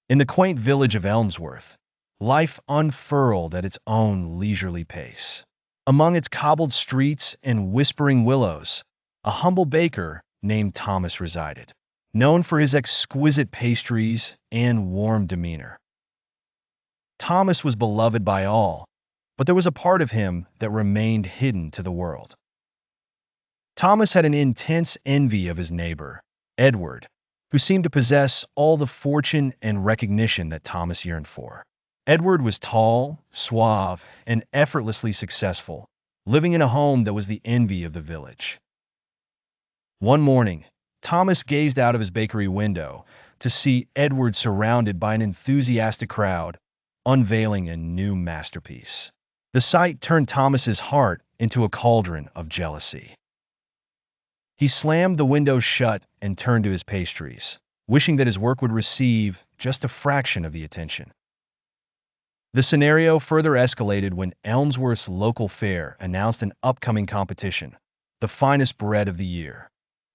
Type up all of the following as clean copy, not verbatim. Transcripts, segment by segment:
In the quaint village of Elmsworth, life unfurled at its own leisurely pace. Among its cobbled streets and whispering willows, a humble baker named Thomas resided, known for his exquisite pastries and warm demeanor. Thomas was beloved by all, but there was a part of him that remained hidden to the world. Thomas had an intense envy of his neighbor, Edward, who seemed to possess all the fortune and recognition that Thomas yearned for. Edward was tall, suave, and effortlessly successful, living in a home that was the envy of the village. One morning, Thomas gazed out of his bakery window to see Edward surrounded by an enthusiastic crowd, unveiling a new masterpiece. The sight turned Thomas's heart into a cauldron of jealousy. He slammed the window shut and turned to his pastries, wishing that his work would receive just a fraction of the attention. The scenario further escalated when Elmsworth's local fair announced an upcoming competition, the finest bread of the year.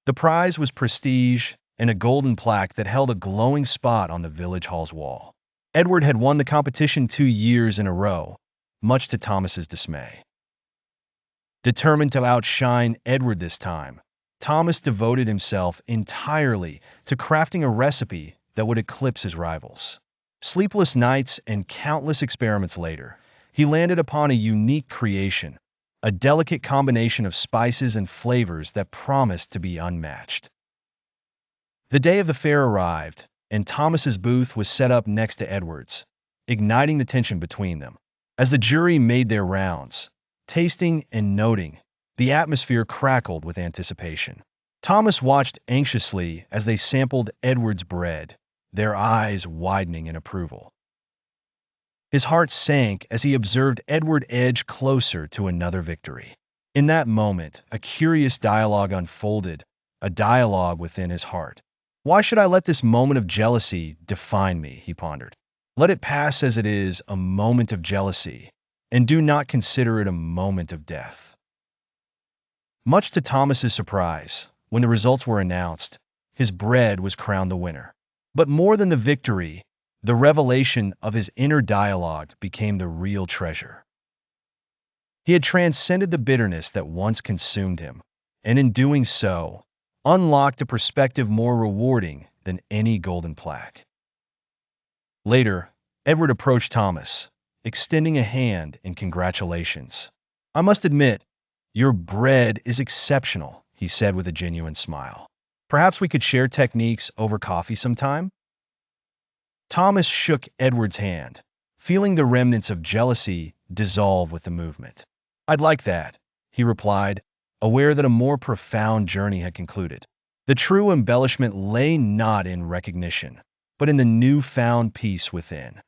The prize was prestige and a golden plaque that held a glowing spot on the village hall's wall. Edward had won the competition 2 years in a row, much to Thomas's dismay. Determined to outshine Edward this time, Thomas devoted himself entirely to crafting a recipe that would eclipse his rivals. Sleepless nights and countless experiments later, he landed upon a unique creation, a delicate combination of spices and flavors that promised to be unmatched. The day of the fair arrived, and Thomas's booth was set up next to Edward's, igniting the tension between them. As the jury made their rounds, tasting and noting, the atmosphere crackled with anticipation. Thomas watched anxiously as they sampled Edward's bread, their eyes widening in approval. His heart sank as he observed Edward edge closer to another victory. In that moment, a curious dialogue unfolded, a dialogue within his heart. Why should I let this moment of jealousy define me, he pondered. Let it pass as it is, a moment of jealousy, and do not consider it a moment of death. Much to Thomas's surprise, when the results were announced, his bread was crowned the winner. But more than the victory, the revelation of his inner dialogue became the real treasure. He had transcended the bitterness that once consumed him, and in doing so, unlocked a perspective more rewarding than any golden plaque. Later, Edward approached Thomas, extending a hand in congratulations. I must admit, your bread is exceptional, he said with a genuine smile. Perhaps we could share techniques over coffee sometime? Thomas shook Edward's hand, feeling the remnants of jealousy dissolve with the movement. I'd like that, he replied, aware that a more profound journey had concluded. The true embellishment lay not in recognition, but in the newfound peace within.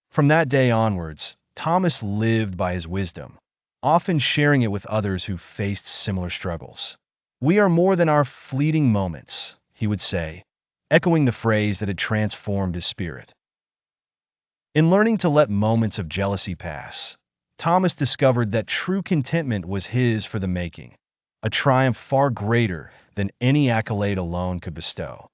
From that day onwards, Thomas lived by his wisdom, often sharing it with others who faced similar struggles. We are more than our fleeting moments, he would say, echoing the phrase that had transformed his spirit. In learning to let moments of jealousy pass, Thomas discovered that true contentment was his for the making, a triumph far greater than any accolade alone could bestow.